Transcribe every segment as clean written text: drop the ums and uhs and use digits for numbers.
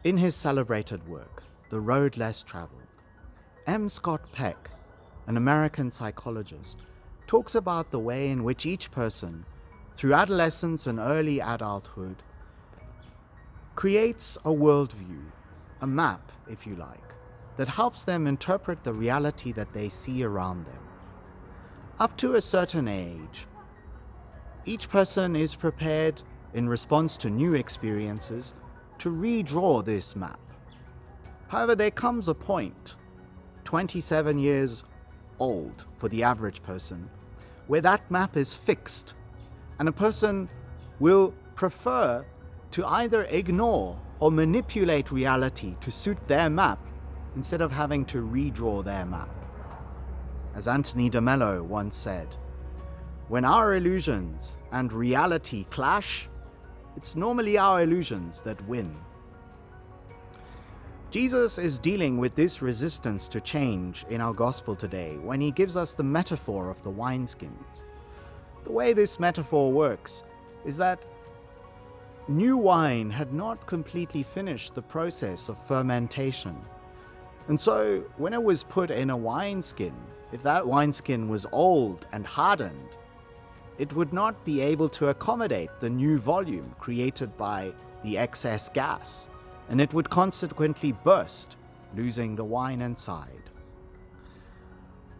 In his celebrated work, The Road Less Traveled, M. Scott Peck, an American psychologist, talks about the way in which each person, through adolescence and early adulthood, creates a worldview, a map, if you like, that helps them interpret the reality that they see around them. Up to a certain age, each person is prepared, in response to new experiences, to redraw this map. However, there comes a point, 27 years old for the average person, where that map is fixed, and a person will prefer to either ignore or manipulate reality to suit their map instead of having to redraw their map. As Anthony de Mello once said, when our illusions and reality clash, it's normally our illusions that win. Jesus is dealing with this resistance to change in our gospel today when he gives us the metaphor of the wineskins. The way this metaphor works is that new wine had not completely finished the process of fermentation. And so when it was put in a wineskin, if that wineskin was old and hardened, it would not be able to accommodate the new volume created by the excess gas, and it would consequently burst, losing the wine inside.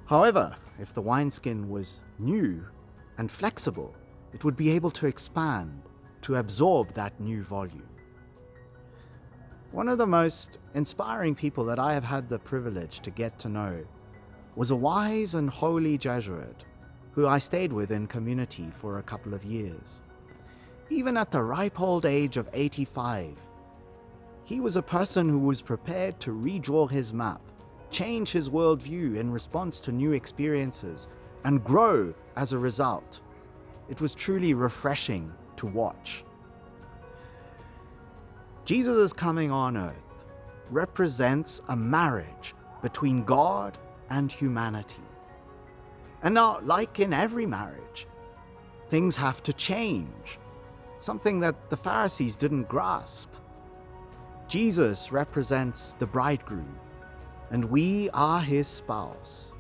However, if the wineskin was new and flexible, it would be able to expand, to absorb that new volume. One of the most inspiring people that I have had the privilege to get to know was a wise and holy Jesuit who I stayed with in community for a couple of years. Even at the ripe old age of 85, he was a person who was prepared to redraw his map, change his worldview in response to new experiences, and grow as a result. It was truly refreshing to watch. Jesus' coming on earth represents a marriage between God and humanity. And now, like in every marriage, things have to change, something that the Pharisees didn't grasp. Jesus represents the bridegroom, and we are his spouse.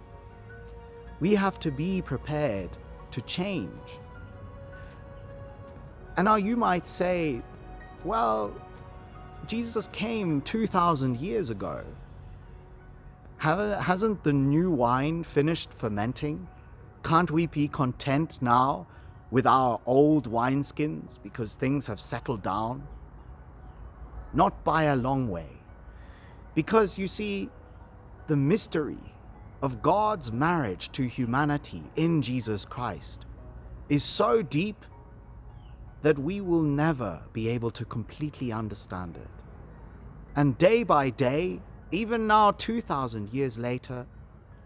We have to be prepared to change. And now you might say, well, Jesus came 2,000 years ago. Hasn't the new wine finished fermenting? Can't we be content now with our old wineskins because things have settled down? Not by a long way. Because you see, the mystery of God's marriage to humanity in Jesus Christ is so deep that we will never be able to completely understand it. And day by day, even now 2,000 years later,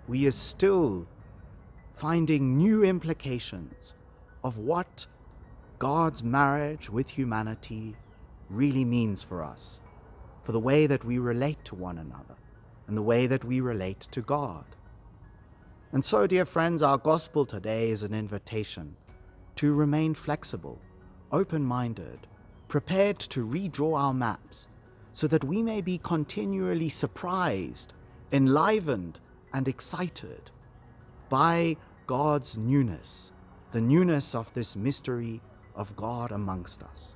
we are still finding new implications of what God's marriage with humanity really means for us, for the way that we relate to one another and the way that we relate to God. And so, dear friends, our gospel today is an invitation to remain flexible, open-minded, prepared to redraw our maps so that we may be continually surprised, enlivened, and excited by God's newness, the newness of this mystery of God amongst us.